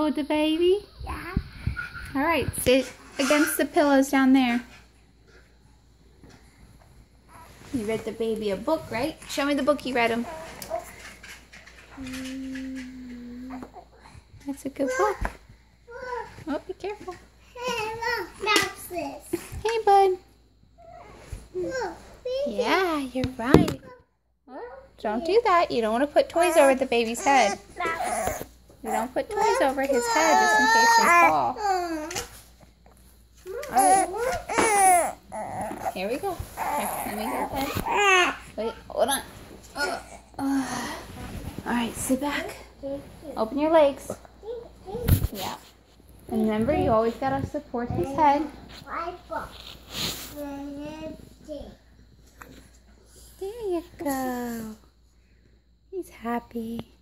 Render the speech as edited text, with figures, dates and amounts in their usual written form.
with the baby? Yeah. All right, sit against the pillows down there. You read the baby a book, right? Show me the book you read him. That's a good book. Oh, be careful. Hey, look, mouses. Hey, bud. Look, Yeah, you're right. Don't do that. You don't want to put toys over the baby's head. mouse. You don't put toys over his head just in case they fall. Alright. Here we go. Here, let me go ahead. Wait, hold on. Alright, sit back. Open your legs. Yeah. And remember, you always gotta support his head. There you go. He's happy.